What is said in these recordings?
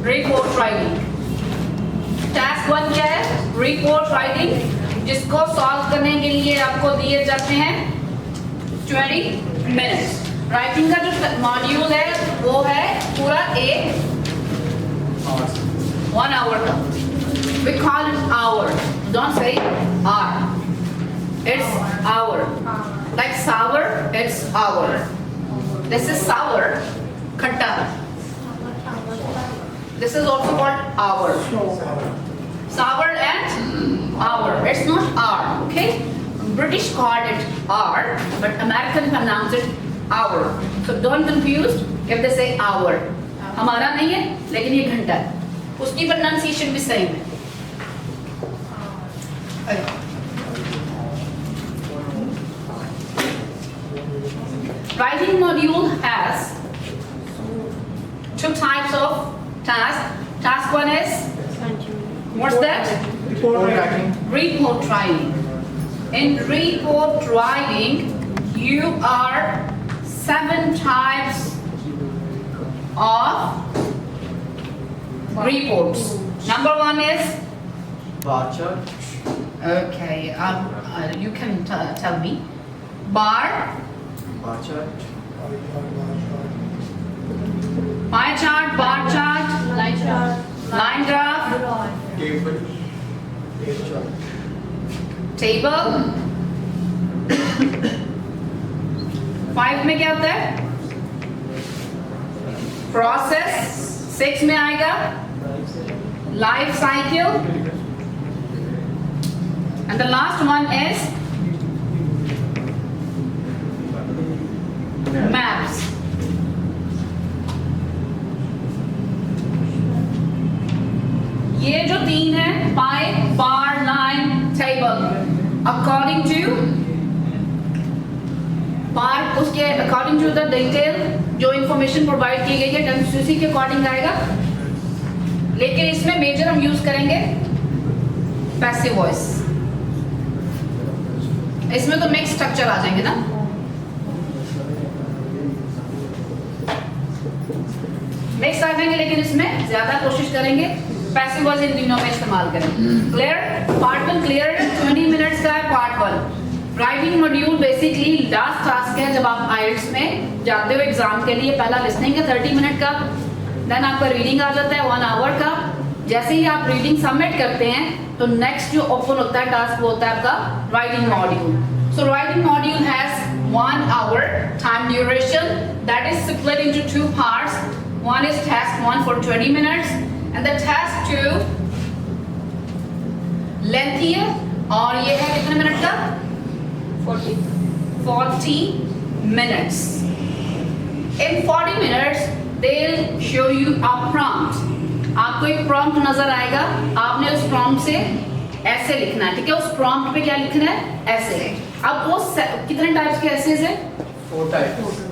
Report writing. Task 1 क्या है? Report writing, जिसको सॉल्व करने के लिए आपको दिए जाते हैं 20 मिनट्स। राइटिंग का जो मॉड्यूल है वो है पूरा 1 hour का। We call it hour. Don't say hour. It's hour. Like sour, it's hour. This is sour, khatta. This is also called hour. Sour and hour. It's not hour, okay? British called it hour, but American pronounce it hour. So don't confuse if they say hour. हमारा नहीं है, लेकिन ये घंटा है। उसकी pronunciation भी सही है। Writing module has 2 types of tasks. Task 1 is, what's that? Report writing. Report writing. In report writing, you are 7 types of reports. Number 1 is, Bar chart. okay, you can tell me. Bar, Bar chart. pie chart, bar chart, Line chart. line graph, Table. Tape chart. table. 5 में क्या होता है? Process. 6 में आएगा life cycle. And the last one is maps. ये जो 3 है, pie, bar, line, table, according to bar, उसके according to the detail जो information provide की गई है उसी के अकॉर्डिंग आएगा। लेकिन इसमें मेजर हम यूज करेंगे पैसिव वॉइस। इसमें तो मिक्स स्ट्रक्चर आ जाएंगे ना। मिक्स आ जाएंगे, लेकिन इसमें ज्यादा कोशिश करेंगे पैसिव वॉइस इन तीनों में इस्तेमाल करें। क्लियर? पार्ट 1 क्लियर है? 20 मिनट्स का है part 1। Writing module basically last task है जब आप आइल्स में जाते हो एग्जाम के लिए। पहला लिसनिंग है 30 मिनट का, देन आपका रीडिंग आ जाता है 1 आवर का। जैसे ही आप रीडिंग सबमिट करते हैं तो नेक्स्ट जो ओपन होता है टास्क वो होता है आपका writing module. So writing module has 1 hour time duration that is split into 2 parts. One is task 1 for 20 minutes and the task 2 lengthy है और ये है कितने मिनट का? 40 minutes. In 40 minutes they'll show you a prompt. आपको एक prompt नजर आएगा, आपने उस prompt से ऐसे लिखना है, ठीक है? उस prompt पे क्या लिखना है? ऐसे। अब वो कितने टाइप्स के ऐसेज है? 4 types.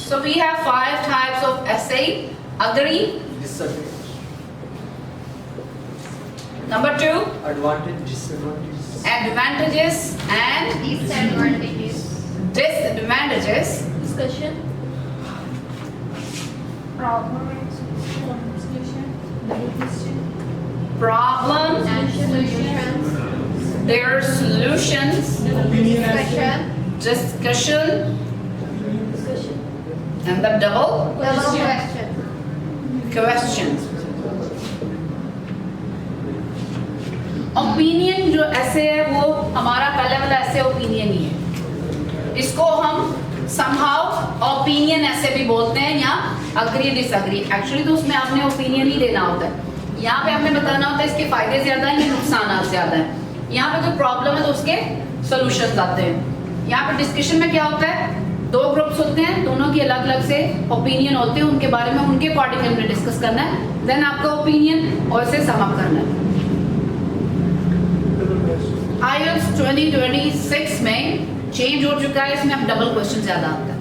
So we have 5 types of essay. Agree? Disadvantage. Number 2, Advantage. Disadvantage. advantages and Disadvantages. disadvantages. Discussion. Problem solution. Double question. Problems, And solutions. their solutions, Discussion. discussion, Discussion. and the double Double question. questions. Opinion जो ऐसे है वो हमारा पहले वाला ऐसे opinion ही है। इसको हम somehow ओपिनियन ऐसे भी बोलते हैं या अग्री डिसअग्री। एक्चुअली तो उसमें आपने ओपिनियन ही देना होता है। यहाँ पे आपने बताना होता है इसके फायदे ज्यादा हैं या नुकसान ज्यादा है। यहाँ पे कोई प्रॉब्लम है तो उसके सॉल्यूशंस आते हैं। यहाँ पे डिस्कशन में क्या होता है? 2 ग्रुप्स होते हैं, दोनों की अलग अलग से ओपिनियन होते हैं, उनके बारे में उनके अकॉर्डिंग हमने डिस्कस करना है, देन आपका ओपिनियन और इसे सम अप करना है। IELTS 2026 में चेंज हो चुका है, इसमें अब डबल क्वेश्चन ज्यादा आता है,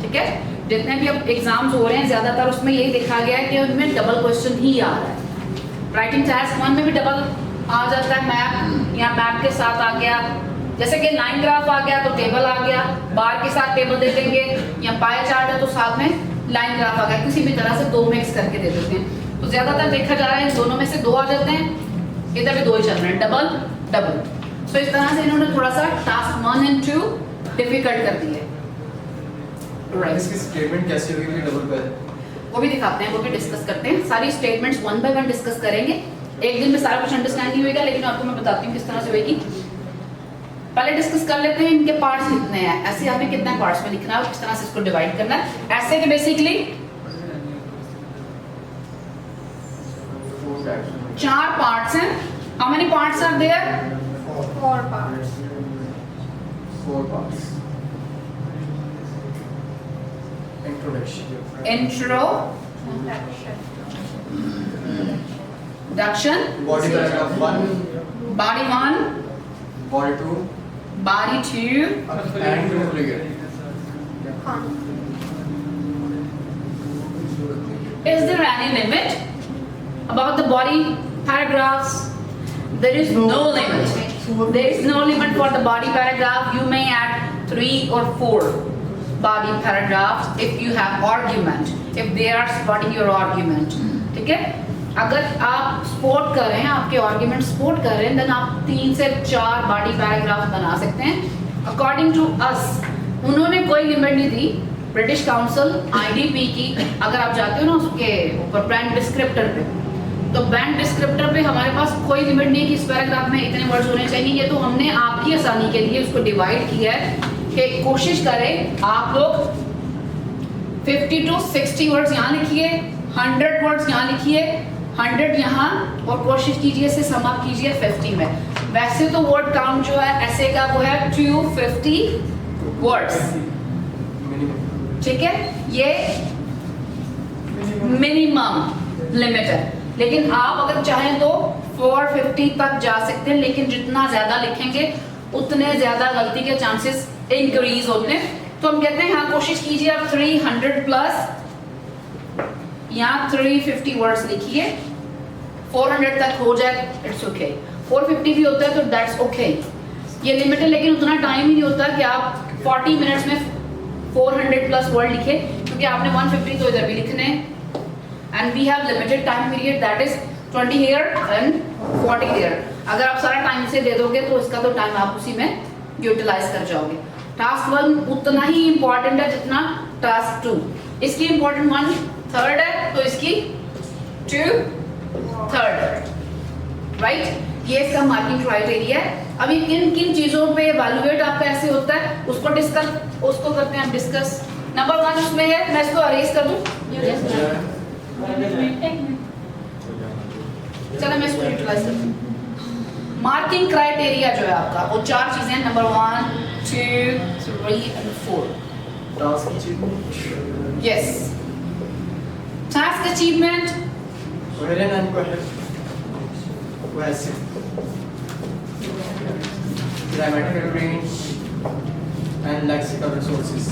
ठीक है? जितने भी अब एग्जाम्स हो रहे हैं ज्यादातर उसमें यही देखा गया है कि उनमें डबल क्वेश्चन ही आ रहा है। राइटिंग टास्क 1 में भी डबल आ जाता है, मैप या मैप के साथ आ गया, जैसे कि लाइन ग्राफ आ गया तो टेबल आ गया, बार के साथ टेबल दे देंगे, या पाई चार्ट है तो साथ में लाइन ग्राफ आ गया, किसी भी तरह से दो मिक्स करके दे देते हैं। तो ज्यादातर देखा जा रहा है इन दोनों में से दो आ जाते हैं, इधर भी दो ही चल रहे हैं, डबल डबल। सो इस तरह से इन्होंने थोड़ा सा टास्क 1 और 2 डिफिकल्ट कर दिए। इसकी स्टेटमेंट कैसी होगी कि डबल पे है? वो भी दिखाते हैं, वो भी डिस्कस करते हैं, सारी स्टेटमेंट्स 1 बाय 1 डिस्कस करेंगे। एक दिन में सारा कुछ अंडरस्टैंड नहीं होगा, लेकिन आपको मैं बताती हूँ किस तरह से होगी। पहले डिस्कस कर लेते हैं इनके पार्ट्स कितने हैं, ऐसे हमें कितने पार्ट्स में लिखना है और किस तरह से इसको डिवाइड करना है। ऐसे के बेसिकली 4 पार्ट्स हैं। How many parts are there? 4 parts. 4 parts. Introduction. Introduction, Body paragraph 1, body 1, body 2, body 2, and conclusion. Is there any limit about the body paragraphs? There is no limit. There is no limit for the body paragraph. You may add 3 or 4 body paragraphs if you have argument, if they are supporting your argument. ठीक है? अगर आप support कर रहे हैं, आपके argument support कर रहे हैं, देन आप 3 से 4 बॉडी पैराग्राफ बना सकते हैं। अकॉर्डिंग टू अस, उन्होंने कोई लिमिट नहीं दी। ब्रिटिश काउंसिल IDP की, अगर आप जाते हो ना उसके ऊपर ब्रांड डिस्क्रिप्टर पे, तो ब्रांड डिस्क्रिप्टर पे हमारे पास कोई लिमिट नहीं है कि इस पैराग्राफ में इतने वर्ड्स होने चाहिए। ये तो हमने आपकी आसानी के लिए उसको डिवाइड किया है कि कोशिश करें आप लोग 50 to 60 वर्ड्स यहाँ लिखिए, 100 वर्ड्स यहाँ लिखिए, 100 यहाँ, और कोशिश कीजिए इसे सम अप कीजिए 50 में। वैसे तो वर्ड काउंट जो है ऐसे का वो है 250 वर्ड्स, Minimum. ठीक है? ये मिनिमम लिमिट है, लेकिन आप अगर चाहें तो 450 तक जा सकते हैं, लेकिन जितना ज्यादा लिखेंगे उतने ज्यादा गलती के चांसेस इंक्रीज होते हैं। तो हम कहते हैं हाँ, कोशिश कीजिए आप 300 प्लस, यहाँ 350 वर्ड्स लिखिए, 400 तक हो जाए इट्स ओके, 450 भी होता है तो दैट्स ओके। ये लिमिट है, लेकिन उतना टाइम ही नहीं होता कि आप 40 मिनट्स में 400 प्लस वर्ड लिखे, क्योंकि आपने 150 तो इधर भी लिखने हैं, and we have limited time period, that is 20 here and 40 here. अगर आप सारा टाइम से दे दोगे तो इसका तो टाइम आप उसी में यूटिलाइज कर जाओगे। टास्क 1 उतना ही इंपॉर्टेंट है जितना टास्क 2। इसकी इंपॉर्टेंट 1/3 है, तो इसकी 2/3, राइट? ये इसका मार्किंग क्राइटेरिया है। अभी किन किन चीजों पे इवैल्यूएट आपका ऐसे होता है उसको करते हैं हम डिस्कस। नंबर 1 उसमें है, मैं इसको अरेज कर दूं, चलो मैं इसको यूटिलाइज करती हूँ। मार्किंग क्राइटेरिया जो है आपका वो 4 चीजें हैं, number 1, 2, 3 and 4। Task achievement. Yes. Task achievement. Coherent and cohesive. Grammatical range and lexical resources.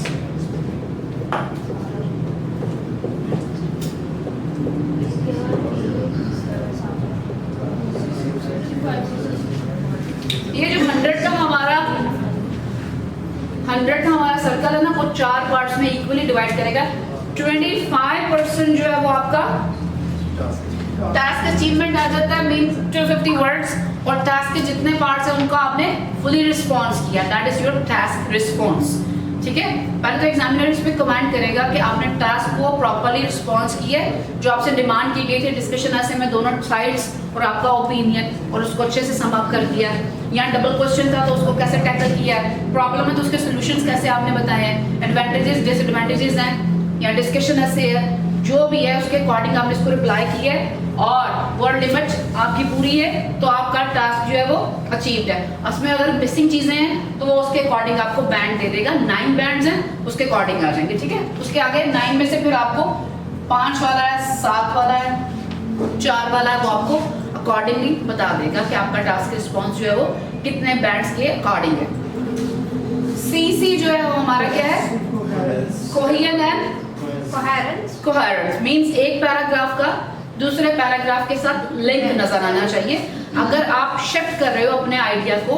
ये जो 100 का हमारा सर्कल है ना, वो 4 पार्ट्स में इक्वली डिवाइड करेगा। 25% जो है वो आपका टास्क अचीवमेंट आ जाता है, मींस 250 वर्ड्स, और टास्क के जितने पार्ट्स हैं उनको आपने फुली रिस्पॉन्स किया, that is your task response. ठीक है, पहले तो एग्जामिनर इस पे कमेंट करेगा कि आपने टास्क को प्रॉपर्ली रिस्पॉन्स किया है, जो आपसे डिमांड की गई थी डिस्कशन ऐसे में दोनों साइड्स और आपका ओपिनियन, और उसको अच्छे से सम अप कर दिया। यहाँ डबल क्वेश्चन था तो उसको कैसे टैकल किया, प्रॉब्लम है तो उसके सॉल्यूशंस कैसे आपने बताए हैं, एडवांटेजेस डिसएडवांटेजेस हैं, या डिस्कशन ऐसे है, जो भी है उसके अकॉर्डिंग आपने इसको रिप्लाई किया है, और वर्ड लिमिट आपकी पूरी है तो आपका टास्क जो है वो अचीव्ड है। उसमें अगर मिसिंग चीजें हैं तो वो उसके अकॉर्डिंग आपको बैंड दे देगा, 9 बैंड्स हैं उसके अकॉर्डिंग आ जाएंगे। ठीक है, उसके आगे 9 में से फिर आपको 5 वाला है, 7 वाला है, 4 वाला है, वो आपको अकॉर्डिंगली बता देगा कि आपका टास्क रिस्पॉन्स जो है वो कितने बैंड्स के अकॉर्डिंग है। CC जो है वो हमारा क्या है, कोहेरेंस एंड कोहेरेंस मींस एक पैराग्राफ का दूसरे पैराग्राफ के साथ लिंक नजर आना चाहिए। अगर आप शिफ्ट कर रहे हो अपने आइडिया को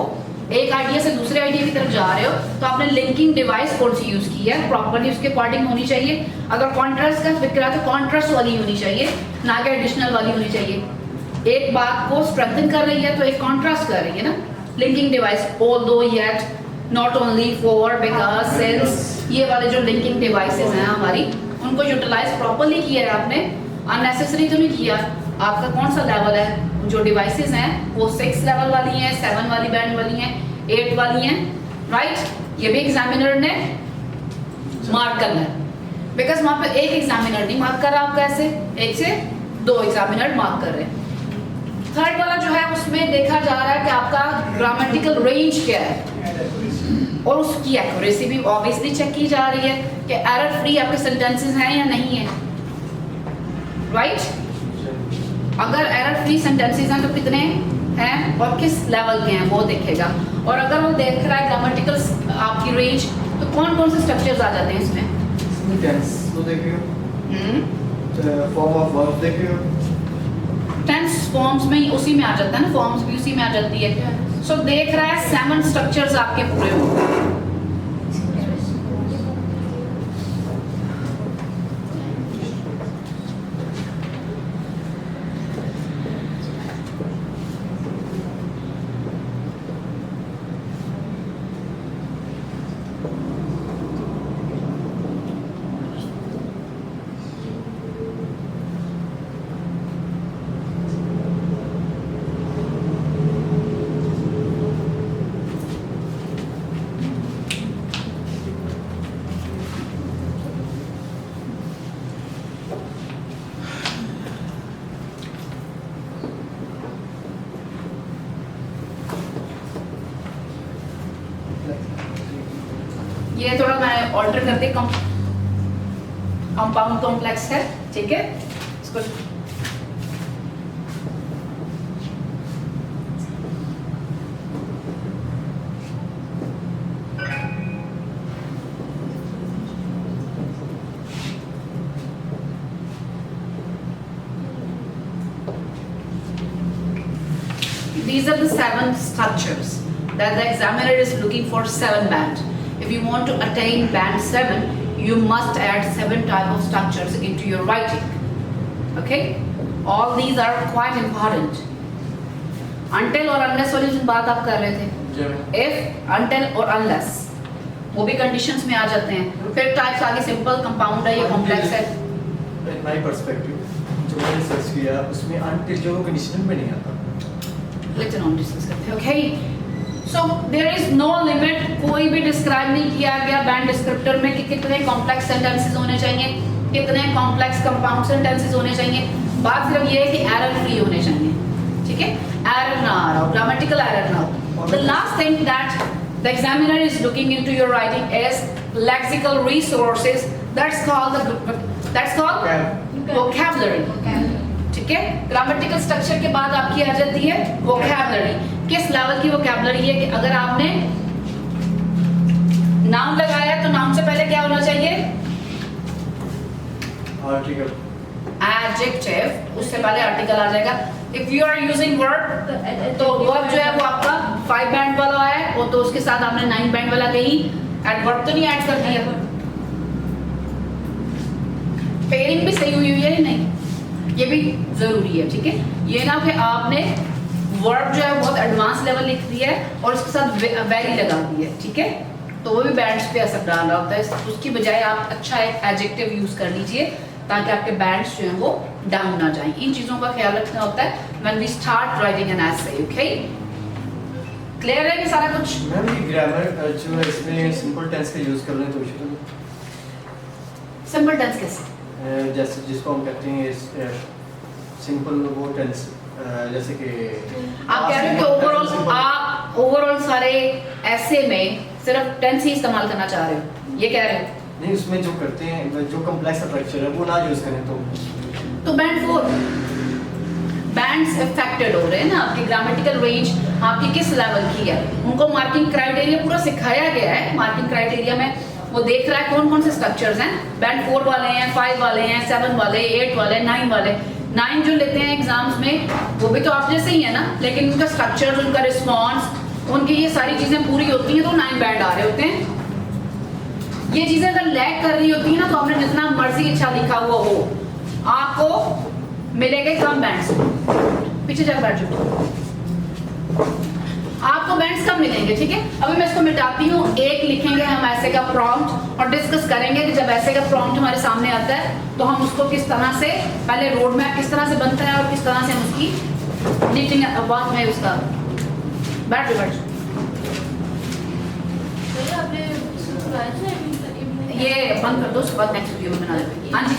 एक आइडिया से दूसरे आइडिया की तरफ जा रहे हो तो आपने लिंकिंग डिवाइस कौन सी यूज की है, प्रॉपर्ली उसके अकॉर्डिंग होनी चाहिए। अगर कॉन्ट्रास्ट का फिक्र है तो कॉन्ट्रास्ट वाली होनी चाहिए, ना कि एडिशनल वाली होनी चाहिए। एक बात को स्ट्रेंथन कर रही है तो एक कॉन्ट्रास्ट कर रही है ना। Linking device although yet not only for because since, ये वाले जो लिंकिंग डिवाइसेस हैं हमारी, उनको यूटिलाइज प्रॉपर्ली किया है आपने, अननेसेसरी तो नहीं किया। आपका कौन सा लेवल है, जो डिवाइसेस हैं वो 6 लेवल वाली हैं, 7 वाली बैंड वाली हैं, 8 वाली हैं, राइट। ये भी एग्जामिनर ने मार्क करना है, बिकॉज वहां पे एक एग्जामिनर नहीं मार्क कर रहा आपका, ऐसे 1 से 2 एग्जामिनर मार्क कर रहे हैं। थर्ड वाला जो है उसमें देखा जा रहा है कि आपका ग्रामेटिकल रेंज क्या है और उसकी एक्यूरेसी भी ऑब्वियसली चेक की जा रही है कि एरर फ्री आपके सेंटेंसेस हैं या नहीं है, राइट। अगर एरर फ्री सेंटेंसेस हैं तो कितने हैं और किस लेवल के हैं वो देखेगा। और अगर वो देख रहा है ग्रामेटिकल आपकी रेंज, तो कौन कौन से स्ट्रक्चर्स आ जाते हैं इसमें? टेंस तो देखिए, फॉर्म ऑफ वर्ब देखिए, टेंस फॉर्म्स में उसी में आ जाता है ना, फॉर्म्स भी उसी में आ जाती है। सो देख रहा है 7 स्ट्रक्चर्स आपके पूरे होंगे। ये थोड़ा मैं ऑल्टर करते कंपाउंड कॉम्प्लेक्स है, ठीक है। इसको these are the 7 structures that the examiner is looking for, 7 band. If you want to attain band 7, you must add 7 type of structures into your writing. Okay? All these are quite important. Until और unless वाली जो बात आप कर रहे थे, if, until और unless, वो भी conditions में आ जाते हैं। फिर types आगे simple, compound है या complex है। In my perspective, जो मैंने सर्च किया उसमें until जो कंडीशन में नहीं आता। Later on discuss करते हैं, okay? So there is no limit, कोई भी डिस्क्राइब नहीं किया गया बैंड डिस्क्रिप्टर में कि कितने कॉम्प्लेक्स सेंटेंसेस होने चाहिए, कितने कॉम्प्लेक्स कंपाउंड सेंटेंसेस होने चाहिए। बात सिर्फ ये है कि एरर फ्री होने चाहिए, ठीक है, एरर ना आ रहा हो, ग्रामेटिकल एरर ना हो। The last thing that the examiner is looking into your writing is lexical resources. That's called vocabulary. ठीक है, ग्रामेटिकल स्ट्रक्चर के बाद आपकी आ जाती है वोकैबुलरी। किस लेवल की वोकैबुलरी है कि अगर आपने नाउन लगाया तो नाउन से पहले क्या होना चाहिए? आर्टिकल, एडजेक्टिव, उससे पहले आर्टिकल आ जाएगा। If you are using verb, तो वर्ब जो है वो आपका 5 बैंड वाला है, वो तो उसके साथ आपने 9 बैंड वाला कहीं एडवर्ब तो नहीं ऐड कर दिया। पेयरिंग भी सही हुई है या नहीं, ये भी जरूरी है, ठीक है। ये ना कि आपने वर्ब जो है बहुत एडवांस लेवल लिख दिया है और उसके साथ वेरी लगा दी है, ठीक है, तो वो भी बैंड्स पे असर डाल रहा होता है। उसकी बजाय आप अच्छा एक एडजेक्टिव यूज कर लीजिए ताकि आपके बैंड्स जो हैं वो डाउन ना जाएं। इन चीजों का ख्याल रखना होता है when we start writing an essay, okay. Clear है कि सारा कुछ? मैम ये ग्रामर जो है इसमें सिंपल टेंस का यूज कर रहे हैं तो शुरू सिंपल टेंस कैसे? जैसे जिसको हम कहते हैं सिंपल वो टेंस, जैसे कि आप कह रहे हो कि आप ओवरऑल सारे ऐसे में सिर्फ टेंस ही इस्तेमाल करना चाह रहे हो, ये कह रहे हो? नहीं, उसमें जो करते हैं जो कॉम्प्लेक्स स्ट्रक्चर है वो ना यूज करें तो बैंड 4 बैंड्स अफेक्टेड हो रहे हैं ना, आपकी ग्रामेटिकल रेंज आपकी किस लेवल की है, उनको मार्किंग क्राइटेरिया पूरा सिखाया गया है। मार्किंग क्राइटेरिया में वो देख रहा है कौन कौन से स्ट्रक्चर्स हैं। बैंड 4 वाले हैं, 5 वाले हैं, 7 वाले, 8 वाले, 9 वाले। 9 जो लेते हैं एग्जाम्स में वो भी तो आप जैसे ही है ना, लेकिन उनका स्ट्रक्चर, उनका रिस्पॉन्स उनकी ये सारी चीजें पूरी होती हैं तो 9 बैंड आ रहे होते हैं। ये चीजें अगर लैग कर रही होती है ना तो आपने जितना मर्जी अच्छा लिखा हुआ हो आपको मिलेंगे कम बैंड्स। पीछे जाकर बैठ जाओ। आपको बैंड्स कब मिलेंगे, ठीक है। अभी मैं इसको मिटाती हूँ। एक लिखेंगे हम ऐसे का प्रॉम्प्ट और डिस्कस करेंगे कि जब ऐसे का प्रॉम्प्ट हमारे सामने आता है तो हम उसको किस तरह से, पहले रोड मैप किस तरह से बनता है और किस तरह से हम उसकी नीटिंग बाद में उसका बैठ जाओ। आपने सुनाया था ये बंद कर दो, उसके बाद नेक्स्ट वीडियो में बना देते हैं। हाँ जी।